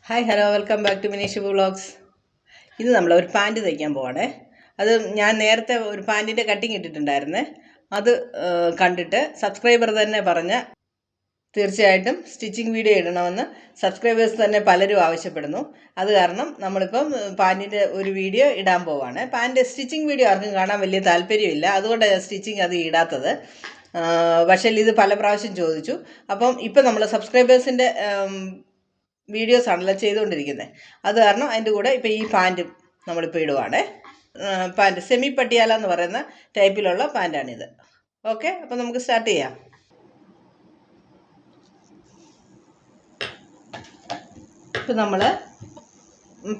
Hi hello welcome back to Minish vlogs. ഇന്ന് നമ്മൾ ഒരു പാൻറ്റ് തയ്ക്കാൻ പോവാണേ. അത് ഞാൻ നേരത്തെ ഒരു പാൻറ്റിൻ്റെ കട്ടിങ് ഇട്ടിട്ടുണ്ടായിരുന്നേ. അത് കണ്ടിട്ട് സബ്സ്ക്രൈബർ തന്നെ പറഞ്ഞ തീർച്ചയായിട്ടും സ്റ്റിച്ചിങ് വീഡിയോ ഇടണമെന്ന് സബ്സ്ക്രൈബേഴ്സ് തന്നെ പലരും ആവശ്യപ്പെടുന്നു. അത് കാരണം നമ്മളിപ്പം പാൻറ്റിൻ്റെ ഒരു വീഡിയോ ഇടാൻ പോവാണ്. പാൻറ്റ് സ്റ്റിച്ചിങ് വീഡിയോ ആർക്കും കാണാൻ വലിയ താല്പര്യമില്ല, അതുകൊണ്ടാണ് സ്റ്റിച്ചിങ് അത് ഇടാത്തത്. പക്ഷേ ഇത് പല പ്രാവശ്യം ചോദിച്ചു. അപ്പം ഇപ്പം നമ്മൾ സബ്സ്ക്രൈബേഴ്സിൻ്റെ വീഡിയോസ് ആണല്ലോ ചെയ്തുകൊണ്ടിരിക്കുന്നത്. അത് കാരണം അതിൻ്റെ കൂടെ ഇപ്പോൾ ഈ പാൻറ്റും നമ്മളിപ്പോൾ ഇടുവാണ്. പാൻറ്റ് സെമി പട്ടിയാല എന്ന് പറയുന്ന ടൈപ്പിലുള്ള പാൻറ്റാണിത്. ഓക്കെ, അപ്പോൾ നമുക്ക് സ്റ്റാർട്ട് ചെയ്യാം. ഇപ്പം നമ്മൾ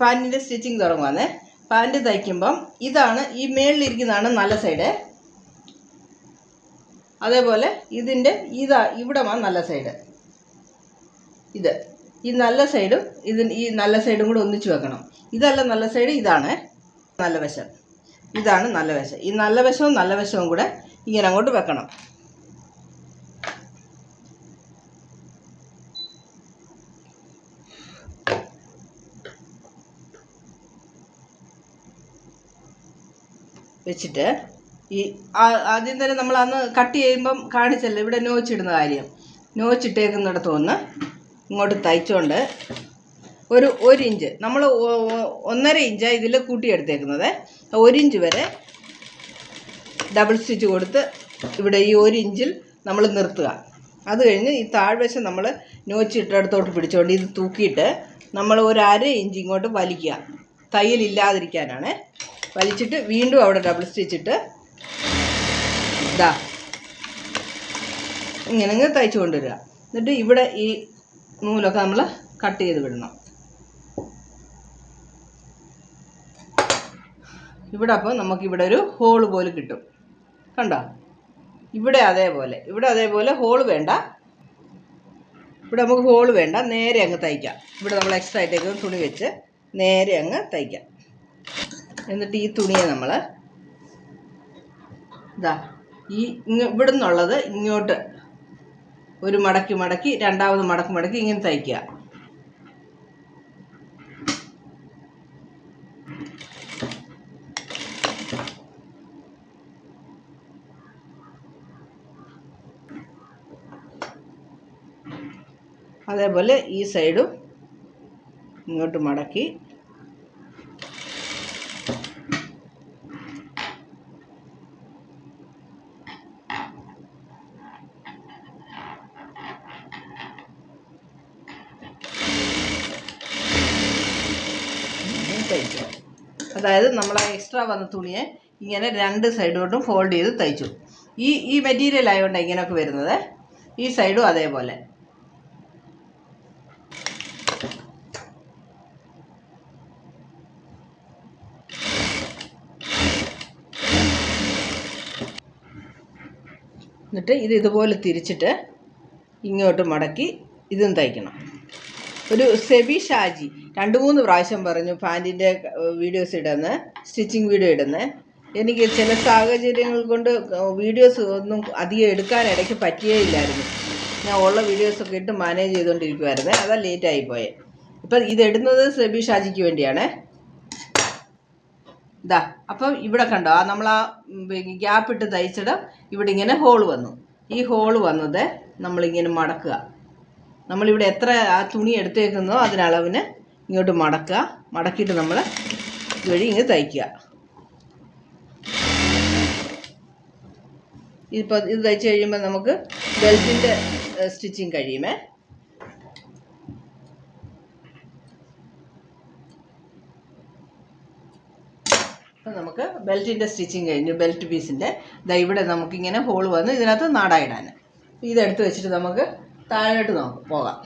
പാൻറ്റിൻ്റെ സ്റ്റിച്ചിങ് തുടങ്ങുവാണ്. പാൻറ്റ് തയ്ക്കുമ്പം ഇതാണ്, ഈ മേളിലിരിക്കുന്നതാണ് നല്ല സൈഡ്. അതേപോലെ ഇതിൻ്റെ ഇവിടെ നല്ല സൈഡ്. ഈ നല്ല സൈഡും ഈ നല്ല സൈഡും കൂടെ ഒന്നിച്ച് വെക്കണം. ഇതല്ല നല്ല സൈഡ്, ഇതാണ് നല്ല വശം, ഇതാണ് നല്ല വശം. ഈ നല്ല വശവും കൂടെ ഇങ്ങനെ അങ്ങോട്ട് വെക്കണം. വെച്ചിട്ട് ഈ ആദ്യം തന്നെ നമ്മൾ അന്ന് കട്ട് ചെയ്യുമ്പം കാണിച്ചല്ലോ ഇവിടെ നോച്ചിടുന്ന കാര്യം. നോച്ചിട്ടേക്കുന്നിടത്തുനിന്ന് ഇങ്ങോട്ട് തയ്ച്ചുകൊണ്ട് ഒരു ഇഞ്ച്, നമ്മൾ 1.5 ഇഞ്ചാണ് ഇതിൽ കൂട്ടിയെടുത്തേക്കുന്നത്. 1 ഇഞ്ച് വരെ ഡബിൾ സ്റ്റിച്ച് കൊടുത്ത് ഇവിടെ ഈ 1 ഇഞ്ചിൽ നമ്മൾ നിർത്തുക. അത് കഴിഞ്ഞ് ഈ താഴ്വശം നമ്മൾ നോച്ചിട്ടിടത്തോട്ട് പിടിച്ചുകൊണ്ട് ഇത് തൂക്കിയിട്ട് നമ്മൾ ഒരു 1/2 ഇഞ്ച് ഇങ്ങോട്ട് വലിക്കുക, തയ്യലില്ലാതിരിക്കാനാണ്. വലിച്ചിട്ട് വീണ്ടും അവിടെ ഡബിൾ സ്റ്റിച്ചിട്ട് ഇങ്ങനെ തയ്ച്ചു കൊണ്ടുവരിക. എന്നിട്ട് ഇവിടെ ഈ നൂലൊക്കെ നമ്മൾ കട്ട് ചെയ്ത് വിടണം. ഇവിടെ അപ്പോൾ നമുക്കിവിടെ ഒരു ഹോള് പോലെ കിട്ടും, കണ്ടോ? ഇവിടെ അതേപോലെ ഹോള് വേണ്ട. ഇവിടെ നമുക്ക് ഹോള് വേണ്ട, നേരെ അങ്ങ് തയ്ക്കാം. ഇവിടെ നമ്മൾ എക്സ്ട്രാ ആയിട്ടേക്ക് തുണി വെച്ച് നേരെ അങ്ങ് തയ്ക്കാം. എന്നിട്ട് ഈ തുണിയെ നമ്മൾ ഇവിടെ നിന്നുള്ളത് ഇങ്ങോട്ട് ഒരു മടക്കി രണ്ടാമത് മടക്കി ഇങ്ങനെ തയ്ക്കുക. അതേപോലെ ഈ സൈഡും ഇങ്ങോട്ട് മടക്കി തയ്ച്ചു. അതായത് നമ്മൾ ആ എക്സ്ട്രാ വന്ന തുണിയെ ഇങ്ങനെ 2 സൈഡോട്ടും ഫോൾഡ് ചെയ്ത് തയ്ച്ചു. ഈ മെറ്റീരിയൽ ആയതുകൊണ്ടാണ് ഇങ്ങനെയൊക്കെ വരുന്നത്. ഈ സൈഡും അതേപോലെ. എന്നിട്ട് ഇതുപോലെ തിരിച്ചിട്ട് ഇങ്ങോട്ട് മടക്കി ഇതും തയ്ക്കണം. ഒരു സെബി ഷാജി 2-3 പ്രാവശ്യം പറഞ്ഞു പാൻറ്റിൻ്റെ വീഡിയോസ് ഇടുന്നത്, സ്റ്റിച്ചിങ് വീഡിയോ ഇടുന്നത്. എനിക്ക് ചില സാഹചര്യങ്ങൾ കൊണ്ട് വീഡിയോസ് ഒന്നും അധികം എടുക്കാൻ ഇടയ്ക്ക് പറ്റിയില്ലായിരുന്നു. ഞാൻ ഉള്ള വീഡിയോസൊക്കെ ഇട്ട് മാനേജ് ചെയ്തുകൊണ്ടിരിക്കുമായിരുന്നു, അതാ ലേറ്റായിപ്പോയെ. ഇപ്പം ഇതിടുന്നത് സെബി ഷാജിക്ക് വേണ്ടിയാണ്. അപ്പം ഇവിടെ കണ്ടോ, നമ്മൾ ആ ഗ്യാപ്പ് ഇട്ട് തയ്ച്ചിടം ഇവിടെ ഇങ്ങനെ ഹോള് വന്നു. ഈ ഹോള് വന്നത് നമ്മളിങ്ങനെ മടക്കുക. നമ്മളിവിടെ എത്ര ആ തുണി എടുത്തേക്കുന്നോ അതിനളവിന് ഇങ്ങോട്ട് മടക്കുക. മടക്കിയിട്ട് നമ്മൾ ഇതുവഴി ഇങ്ങനെ തയ്ക്കുക. ഇത് തയ്ച്ച് കഴിയുമ്പോൾ നമുക്ക് ബെൽറ്റിൻ്റെ സ്റ്റിച്ചിങ് കഴിയുമേ. അപ്പം നമുക്ക് ബെൽറ്റിൻ്റെ സ്റ്റിച്ചിങ് കഴിഞ്ഞു. ബെൽറ്റ് പീസിൻ്റെ ഇവിടെ നമുക്കിങ്ങനെ ഹോള് വന്ന് ഇതിനകത്ത് നാടായിടാൻ. ഇതെടുത്ത് വെച്ചിട്ട് നമുക്ക് താഴോട്ട് പോകാം.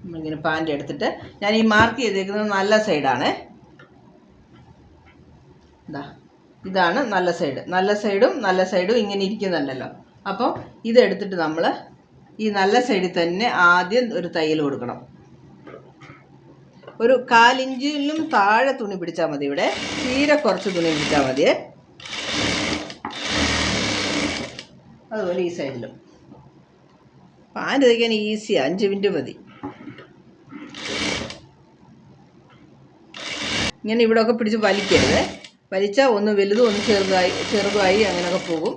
നമ്മളിങ്ങനെ പാൻറ്റ് എടുത്തിട്ട് ഞാൻ ഈ മാർക്ക് ചെയ്തേക്കുന്നത് നല്ല സൈഡാണ്. ഇതാണ് നല്ല സൈഡ്. നല്ല സൈഡും ഇങ്ങനെ ഇരിക്കുന്നുണ്ടല്ലോ. അപ്പോൾ ഇതെടുത്തിട്ട് നമ്മൾ ഈ നല്ല സൈഡിൽ തന്നെ ആദ്യം ഒരു തയ്യൽ കൊടുക്കണം. ഒരു 1/4 ഇഞ്ചിലും താഴെ തുണി പിടിച്ചാൽ മതി. ഇവിടെ തീരെ കുറച്ച് തുണി പിടിച്ചാൽ മതിയേ. അതുപോലെ ഈ സൈഡിലും. പാൻറ്റ് തയ്ക്കാൻ ഈസിയാണ്, 5 മിനിറ്റ് മതി. ഇങ്ങനെ ഇവിടെയൊക്കെ പിടിച്ച് വലിക്കരുത്. വലിച്ചാൽ ഒന്ന് വലുതും ഒന്ന് ചെറുതുമായി അങ്ങനെയൊക്കെ പോകും.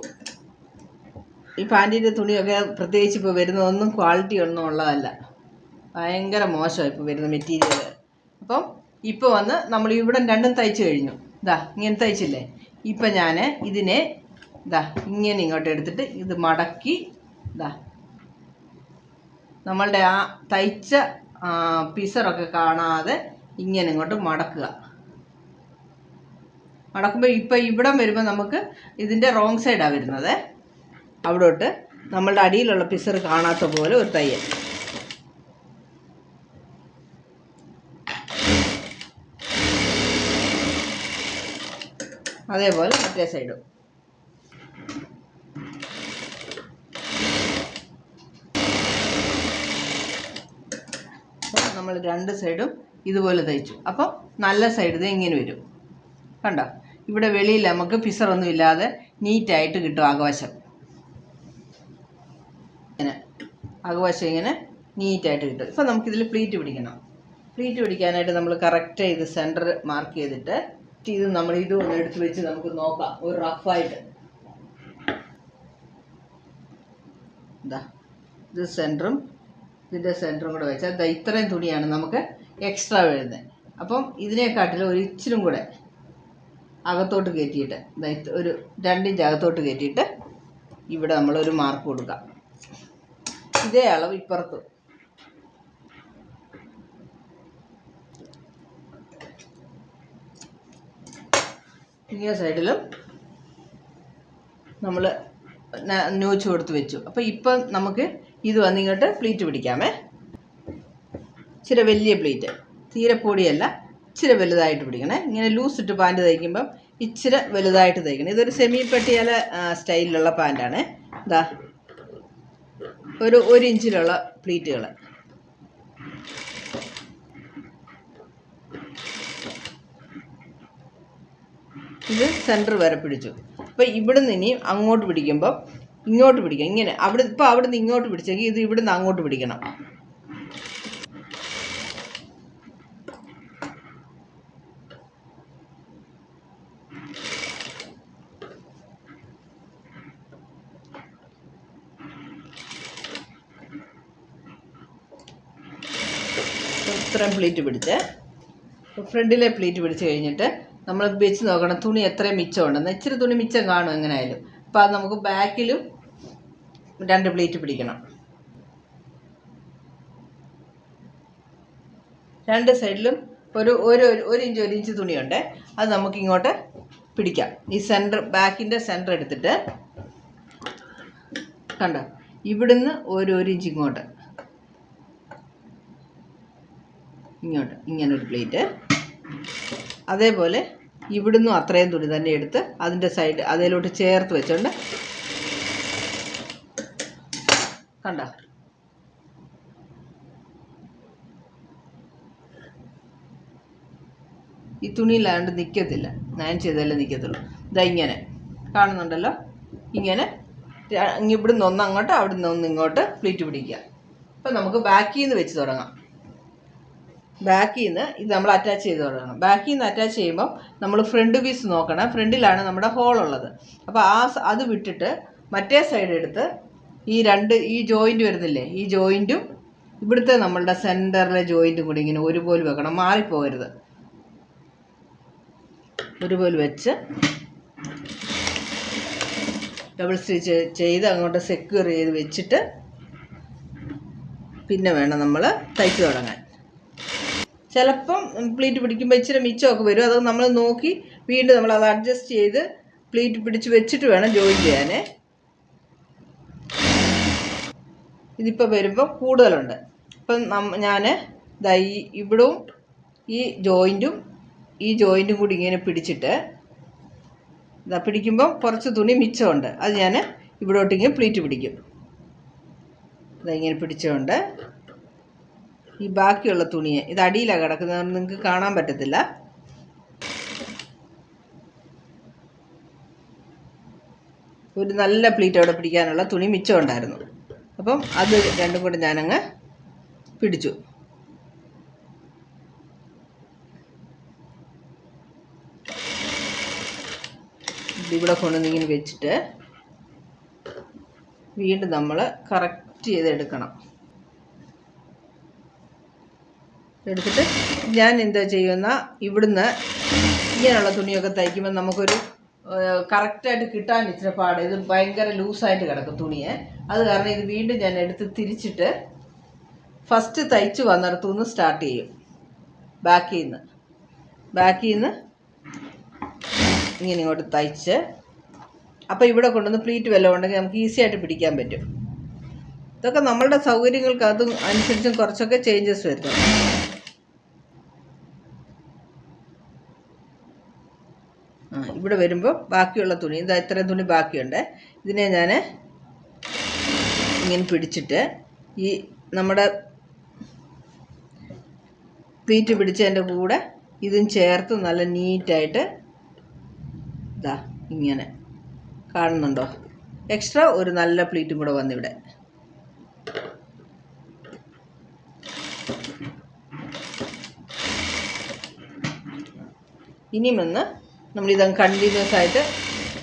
ഈ പാൻറ്റിൻ്റെ തുണിയൊക്കെ പ്രത്യേകിച്ച് ഇപ്പോൾ വരുന്നതൊന്നും ക്വാളിറ്റി ഒന്നും ഉള്ളതല്ല, ഭയങ്കര മോശമാണ് ഇപ്പോൾ വരുന്ന മെറ്റീരിയൽ. അപ്പം ഇപ്പോൾ വന്ന് നമ്മൾ ഇവിടെ രണ്ടും തയ്ച്ച് കഴിഞ്ഞു. ഇങ്ങനെ തയ്ച്ചില്ലേ. ഇപ്പം ഞാൻ ഇതിനെ ഇങ്ങനെ ഇങ്ങോട്ട് എടുത്തിട്ട് ഇത് മടക്കി നമ്മളുടെ ആ തയ്ച്ച പിസറൊക്കെ കാണാതെ ഇങ്ങനെ ഇങ്ങോട്ട് മടക്കുക. മടക്കുമ്പോൾ ഇപ്പം ഇവിടം വരുമ്പോൾ നമുക്ക് ഇതിൻ്റെ റോങ് സൈഡാണ് വരുന്നത്. അവിടോട്ട് നമ്മളുടെ അടിയിലുള്ള പിസർ കാണാത്ത പോലെ ഒരു തയ്യൽ. അതേപോലെ മറ്റേ സൈഡും. നമ്മൾ രണ്ട് സൈഡും ഇതുപോലെ തയ്ച്ചു. അപ്പം നല്ല സൈഡ് ഇത് ഇങ്ങനെ വരും. കണ്ടോ, ഇവിടെ വെളിയിൽ നമുക്ക് പിസറൊന്നും ഇല്ലാതെ നീറ്റായിട്ട് കിട്ടും. ആകവശം ഇങ്ങനെ നീറ്റായിട്ട് കിട്ടും. ഇപ്പം നമുക്കിതിൽ പ്ലീറ്റ് പിടിക്കണം. പ്ലീറ്റ് പിടിക്കാനായിട്ട് നമ്മൾ കറക്റ്റ് ഇത് സെൻറ്റർ മാർക്ക് ചെയ്തിട്ട് ഇത് നമ്മൾ ഇതൊന്ന് എടുത്ത് വെച്ച് നമുക്ക് നോക്കാം. ഒരു റഫായിട്ട് ഇത് സെൻറ്ററും ഇതിൻ്റെ സെൻറ്ററും കൂടെ വെച്ചാൽ ഇത്രയും തുണിയാണ് നമുക്ക് എക്സ്ട്രാ വരുന്നത്. അപ്പം ഇതിനെക്കാട്ടിലും ഒരു ഇച്ചിരും കൂടെ അകത്തോട്ട് കയറ്റിയിട്ട് ഒരു 2 ഇഞ്ച് അകത്തോട്ട് കയറ്റിയിട്ട് ഇവിടെ നമ്മളൊരു മാർക്ക് കൊടുക്കാം. ഇതേ അളവ് ഇപ്പുറത്തും. ഇങ്ങനെ സൈഡിലും നമ്മൾ നോച്ച് കൊടുത്ത് വെച്ചു. അപ്പോൾ ഇപ്പം നമുക്ക് ഇത് വന്നിങ്ങോട്ട് പ്ലീറ്റ് പിടിക്കാമേ. ഇച്ചിരി വലിയ പ്ലീറ്റ്, തീരെ പൊടിയല്ല, ഇച്ചിരി വലുതായിട്ട് പിടിക്കണേ. ഇങ്ങനെ ലൂസ് ഇട്ട് പാൻറ്റ് തയ്ക്കുമ്പം ഇച്ചിരി വലുതായിട്ട് തയ്ക്കണം. ഇതൊരു സെമി പട്ടിയാല സ്റ്റൈലിലുള്ള പാൻറ്റാണ്. ഒരു 1 ഇഞ്ചിലുള്ള പ്ലീറ്റുകൾ. ഇത് സെൻറ്റർ വരെ പിടിച്ചു. അപ്പോൾ ഇവിടുന്ന് ഇനി അങ്ങോട്ട് പിടിക്കുമ്പം ഇങ്ങോട്ട് പിടിക്കാം. ഇങ്ങനെ അവിടുന്ന് ഇങ്ങോട്ട് പിടിച്ചെങ്കിൽ ഇത് ഇവിടുന്ന് അങ്ങോട്ട് പിടിക്കണം. ഇത്രയും പ്ലീറ്റ് പിടിച്ച് ഫ്രണ്ടിലെ പ്ലീറ്റ് പിടിച്ച് കഴിഞ്ഞിട്ട് നമ്മൾ വെച്ച് നോക്കണം തുണി എത്രയും മിച്ചമുണ്ടെന്ന്. ഇച്ചിരി തുണി മിച്ചം കാണും എങ്ങനെയായാലും. അപ്പോൾ അത് നമുക്ക് ബാക്കിലും 2 പ്ലീറ്റ് പിടിക്കണം. 2 സൈഡിലും ഒരു ഇഞ്ച് തുണിയുണ്ട്. അത് നമുക്കിങ്ങോട്ട് പിടിക്കാം. ഈ സെൻറ്റർ ബാക്കിൻ്റെ സെൻറ്റർ എടുത്തിട്ട് കണ്ടോ, ഇവിടുന്ന് ഒരു ഇഞ്ച് ഇങ്ങോട്ട് ഇങ്ങനൊരു പ്ലേറ്റ്. അതേപോലെ ഇവിടുന്നും അത്രയും തുണി തന്നെ എടുത്ത് അതിൻ്റെ സൈഡ് അതിലോട്ട് ചേർത്ത് വെച്ചോണ്ട് കണ്ടോ, ഈ തുണിയിലാണ്ട് നിൽക്കത്തില്ല, ഞാൻ ചെയ്താലേ നിൽക്കത്തുള്ളൂ. ഇങ്ങനെ കാണുന്നുണ്ടല്ലോ. ഇങ്ങനെ ഇവിടുന്ന് ഒന്ന് അങ്ങോട്ട് അവിടുന്ന് ഒന്ന് ഇങ്ങോട്ട് പ്ലീറ്റ് പിടിക്കുക. അപ്പം നമുക്ക് ബാക്കിൽ നിന്ന് വെച്ച് തുടങ്ങാം. ബാക്കിൽ നിന്ന് ഇത് നമ്മൾ അറ്റാച്ച് ചെയ്ത് തുടങ്ങണം. ബാക്കിൽ നിന്ന് അറ്റാച്ച് ചെയ്യുമ്പം നമ്മൾ ഫ്രണ്ട് പീസ് നോക്കണം. ഫ്രണ്ടിലാണ് നമ്മുടെ ഹോളുള്ളത്. അപ്പോൾ അത് വിട്ടിട്ട് മറ്റേ സൈഡ് എടുത്ത് ഈ ജോയിൻറ്റ് വരുന്നില്ലേ, ഈ ജോയിൻറ്റും ഇവിടുത്തെ നമ്മളുടെ സെൻറ്ററിലെ ജോയിൻറ്റും കൂടി ഇങ്ങനെ ഒരുപോലെ വെക്കണം, മാറിപ്പോകരുത്. ഒരുപോലെ വെച്ച് ഡബിൾ സ്റ്റിച്ച് ചെയ്ത് അങ്ങോട്ട് സെക്യൂർ ചെയ്ത് വെച്ചിട്ട് പിന്നെ വേണം നമ്മൾ തയ്ച്ച് തുടങ്ങാൻ. ചിലപ്പം പ്ലീറ്റ് പിടിക്കുമ്പോൾ ഇച്ചിരി മിച്ചമൊക്കെ വരും. അത് നമ്മൾ നോക്കി വീണ്ടും നമ്മൾ അത് അഡ്ജസ്റ്റ് ചെയ്ത് പ്ലീറ്റ് പിടിച്ച് വെച്ചിട്ട് വേണം ജോയിൻ ചെയ്യാൻ. ഇതിപ്പോൾ വരുമ്പോൾ കൂടുതലുണ്ട്. അപ്പം ഞാൻ ഇവിടവും ഈ ജോയിൻറ്റും കൂടി ഇങ്ങനെ പിടിച്ചിട്ട് പിടിക്കുമ്പോൾ കുറച്ച് തുണി മിച്ചമുണ്ട്. അത് ഞാൻ ഇവിടോട്ടിങ്ങനെ പ്ലീറ്റ് പിടിക്കും. ഇങ്ങനെ പിടിച്ചുകൊണ്ട് ഈ ബാക്കിയുള്ള തുണിയെ ഇത് അടിയിലാണ് കിടക്കുന്നത്, നിങ്ങൾക്ക് കാണാൻ പറ്റത്തില്ല. ഒരു നല്ല പ്ലീറ്റ് അവിടെ പിടിക്കാനുള്ള തുണി മിച്ചം ഉണ്ടായിരുന്നു. അപ്പം അത് രണ്ടും കൂടെ ഞാനങ്ങ് പിടിച്ചു. ഇവിടെ കൊണ്ടുവന്ന് ഇങ്ങനെ വെച്ചിട്ട് വീണ്ടും നമ്മൾ കറക്റ്റ് ചെയ്തെടുക്കണം. എടുത്തിട്ട് ഞാൻ എന്താ ചെയ്യുന്ന, ഇവിടുന്ന് ഇങ്ങനെയുള്ള തുണിയൊക്കെ തയ്ക്കുമ്പോൾ നമുക്കൊരു കറക്റ്റായിട്ട് കിട്ടാൻ ഇച്ചിരി പാട്. ഇത് ഭയങ്കര ലൂസായിട്ട് കിടക്കും തുണിയെ. അത് കാരണം ഇത് വീണ്ടും ഞാൻ എടുത്ത് തിരിച്ചിട്ട് ഫസ്റ്റ് തയ്ച്ച് വന്നിടത്തുനിന്ന് സ്റ്റാർട്ട് ചെയ്യും. ബാക്കിൽ നിന്ന് ഇങ്ങനെ ഇങ്ങോട്ട് തയ്ച്ച്, അപ്പോൾ ഇവിടെ കൊണ്ടുവന്ന് പ്ലീറ്റ് വല്ലതും ഉണ്ടെങ്കിൽ നമുക്ക് ഈസി ആയിട്ട് പിടിക്കാൻ പറ്റും. ഇതൊക്കെ നമ്മളുടെ സൗകര്യങ്ങൾക്ക് അതും അനുസരിച്ചും കുറച്ചൊക്കെ ചേഞ്ചസ് വരുത്തും. ഇവിടെ വരുമ്പോൾ ബാക്കിയുള്ള തുണി, ഇതാ ഇത്രയും തുണി ബാക്കിയുണ്ട്. ഇതിനെ ഞാൻ ഇങ്ങനെ പിടിച്ചിട്ട് ഈ നമ്മുടെ പ്ലീറ്റ് പിടിച്ചതിൻ്റെ കൂടെ ഇതും ചേർത്ത് നല്ല നീറ്റായിട്ട് ഇതാ ഇങ്ങനെ കാണുന്നുണ്ടോ, എക്സ്ട്രാ ഒരു നല്ല പ്ലീറ്റും കൂടെ വന്നിവിടെ. ഇനിയും ഒന്ന് നമ്മളിതങ്ങ് കണ്ടിന്യൂസ് ആയിട്ട്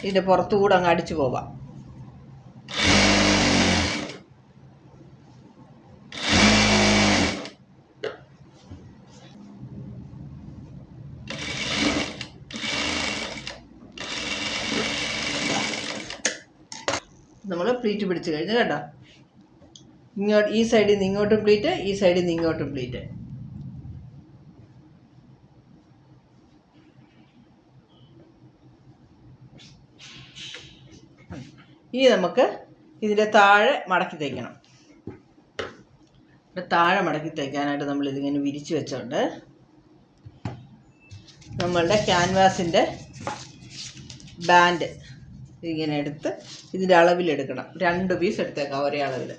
ഇതിൻ്റെ പുറത്തുകൂടെ അങ്ങ് അടിച്ചു പോവാം. നമ്മൾ പ്ലീറ്റ് പിടിച്ച് കഴിഞ്ഞ് കേട്ടോ, ഇങ്ങോട്ട് ഈ സൈഡിൽ നിന്ന് ഇങ്ങോട്ടും പ്ലീറ്റ്, ഈ സൈഡിൽ നിന്ന് ഇങ്ങോട്ടും പ്ലീറ്റ്. ഇനി നമുക്ക് ഇതിൻ്റെ താഴെ മടക്കി തയ്ക്കണം. താഴെ മടക്കി തയ്ക്കാനായിട്ട് നമ്മളിതിങ്ങനെ വിരിച്ച് വെച്ചോണ്ട് നമ്മളുടെ ക്യാൻവാസിൻ്റെ ബാൻഡ് ഇങ്ങനെ എടുത്ത് ഇതിൻ്റെ അളവിലെടുക്കണം. 2 പീസ് എടുത്തേക്കാം ഒരേ അളവിൽ.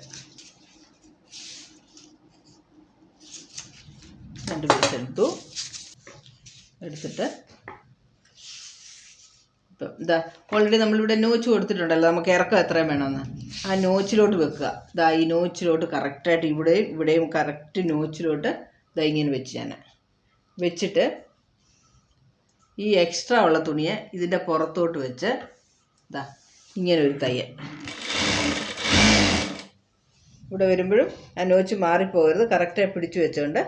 2 പീസ് എടുത്തിട്ട് ഇപ്പം ഇതാ ഓൾറെഡി നമ്മളിവിടെ നോച്ച് കൊടുത്തിട്ടുണ്ടല്ലോ, നമുക്ക് ഇറക്കം എത്രയും വേണമെന്ന്. ആ നോച്ചിലോട്ട് വെക്കുക. ഇതാ ഈ നോച്ചിലോട്ട് കറക്റ്റായിട്ട് ഇവിടെയും കറക്റ്റ് നോച്ചിലോട്ട് ഇതാ ഇങ്ങനെ വെച്ച് ഞാൻ വെച്ചിട്ട് ഈ എക്സ്ട്രാ ഉള്ള തുണിയെ ഇതിൻ്റെ പുറത്തോട്ട് വെച്ച് ഇതാ ഇങ്ങനെ ഒരു തയ്യൽ. ഇവിടെ വരുമ്പോഴും ആ നോച്ച് മാറിപ്പോകരുത്, കറക്റ്റായി പിടിച്ചു വെച്ചുകൊണ്ട്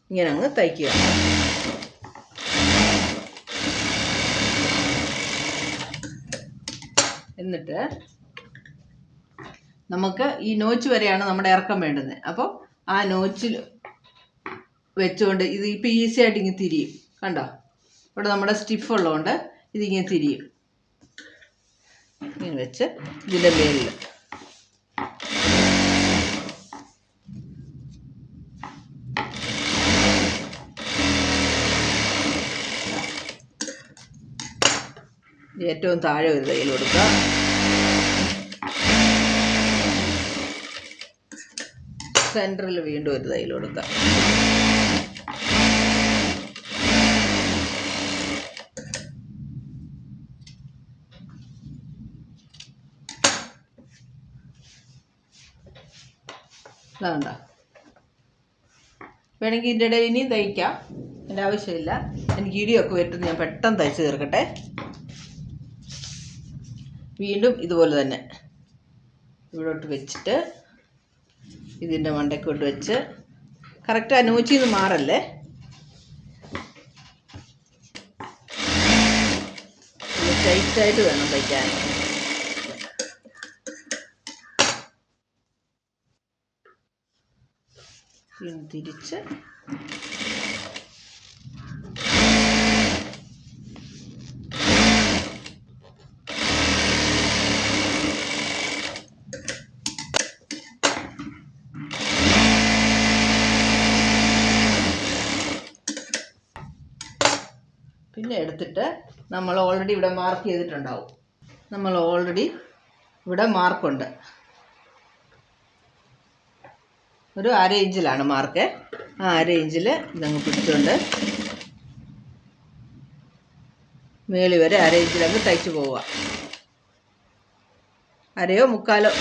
ഇങ്ങനെ അങ്ങ് തയ്ക്കുക. എന്നിട്ട് നമുക്ക് ഈ നോച്ച് വരെയാണ് നമ്മുടെ ഇറക്കം വേണ്ടുന്നത്. അപ്പോൾ ആ നോച്ചിൽ വെച്ചുകൊണ്ട് ഇത് ഇപ്പോൾ ഈസി ആയിട്ട് ഇങ്ങനെ തിരിയും. കണ്ടോ, ഇവിടെ നമ്മുടെ സ്റ്റിഫ് ഉള്ളതുകൊണ്ട് ഇതിങ്ങനെ തിരിയും. ഇങ്ങനെ വെച്ച് ഇതിൻ്റെ മേലിൽ ഏറ്റവും താഴെ ഒരു തയ്യൽ കൊടുക്കുക. സെൻറ്ററിൽ വീണ്ടും ഒരു തയ്യൽ കൊടുക്കുക. ഇതാണ്ട, വേണമെങ്കിൽ ഇതിൻ്റെ ഇടയിൽ ഇനിയും തയ്ക്കാം, എൻ്റെ ആവശ്യമില്ല. എനിക്ക് ഇടിയൊക്കെ വരുത്തുന്നത് ഞാൻ പെട്ടെന്ന് തയ്ച്ച് തീർക്കട്ടെ. വീണ്ടും ഇതുപോലെ തന്നെ ഇവിടോട്ട് വെച്ചിട്ട് ഇതിൻ്റെ മണ്ടയ്ക്കോട്ട് വെച്ച് കറക്റ്റ് ആ നോച്ചിൽ നിന്ന് മാറല്ലേ, ടൈറ്റായിട്ട് വേണം തയ്ക്കാൻ. തിരിച്ച് പിന്നെ എടുത്തിട്ട് നമ്മൾ ഓൾറെഡി ഇവിടെ മാർക്ക് ചെയ്തിട്ടുണ്ടാവും. നമ്മൾ ഓൾറെഡി ഇവിടെ മാർക്കുണ്ട്, ഒരു 1/2 ഇഞ്ചിലാണ് മാർക്ക്. ആ 1/2 ഇഞ്ചിൽ ഇതങ്ങ് പിടിച്ചുകൊണ്ട് മേളി വരെ 1/2 ഇഞ്ചിലങ്ങ് തയ്ച്ച് പോവുക. 1/2 മുക്കാലോ,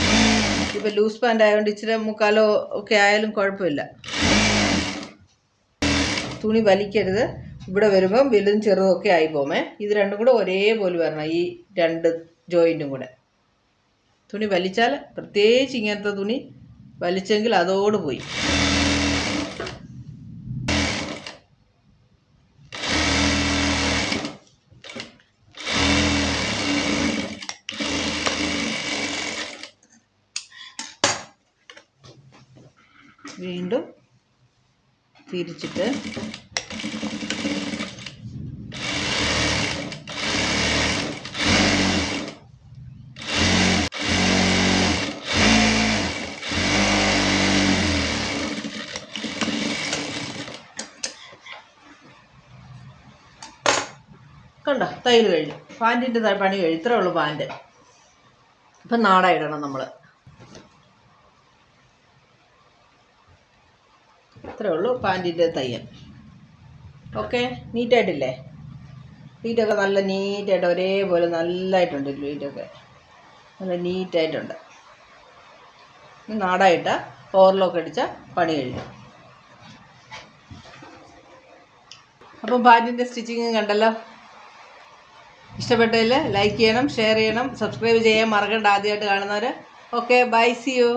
ഇപ്പോൾ ലൂസ് പാൻ്റ് ആയതുകൊണ്ട് ഇച്ചിരി മുക്കാലോ ഒക്കെ ആയാലും കുഴപ്പമില്ല. തുണി വലിക്കരുത്, ഇവിടെ വരുമ്പം വലുതും ചെറുതും ഒക്കെ ആയി പോമേ. ഇത് രണ്ടും കൂടെ ഒരേപോലെ വരണം, ഈ രണ്ട് ജോയിൻറ്റും കൂടെ. തുണി വലിച്ചാൽ, പ്രത്യേകിച്ച് ഇങ്ങനത്തെ തുണി വലിച്ചെങ്കിൽ അതോട് പോയി. വീണ്ടും തിരിച്ചിട്ട് കണ്ടോ, തയ്യൽ കഴിഞ്ഞു. പാൻറ്റിൻ്റെ പണി കഴിഞ്ഞു. ഇത്രേ ഉള്ളൂ പാൻറ്റ്. ഇപ്പം നാട ഇടണം നമ്മൾ. ഇത്രേ ഉള്ളൂ പാൻറ്റിൻ്റെ തയ്യൽ. ഓക്കെ, നീറ്റായിട്ടില്ലേ? പ്ലീറ്റൊക്കെ നല്ല നീറ്റായിട്ട് ഒരേപോലെ നല്ലതായിട്ടുണ്ട്. പ്ലീറ്റൊക്കെ നല്ല നീറ്റായിട്ടുണ്ട്. നാടായിട്ട ഓവർലോക്ക് അടിച്ച പണി കഴിഞ്ഞു. അപ്പം പാൻറ്റിൻ്റെ സ്റ്റിച്ചിങ് കണ്ടല്ലോ. ഇഷ്ടപ്പെട്ടതിൽ ലൈക്ക് ചെയ്യണം, ഷെയർ ചെയ്യണം, സബ്സ്ക്രൈബ് ചെയ്യാൻ മറക്കണ്ട ആദ്യമായിട്ട് കാണുന്നവർ. Okay, bye, see U.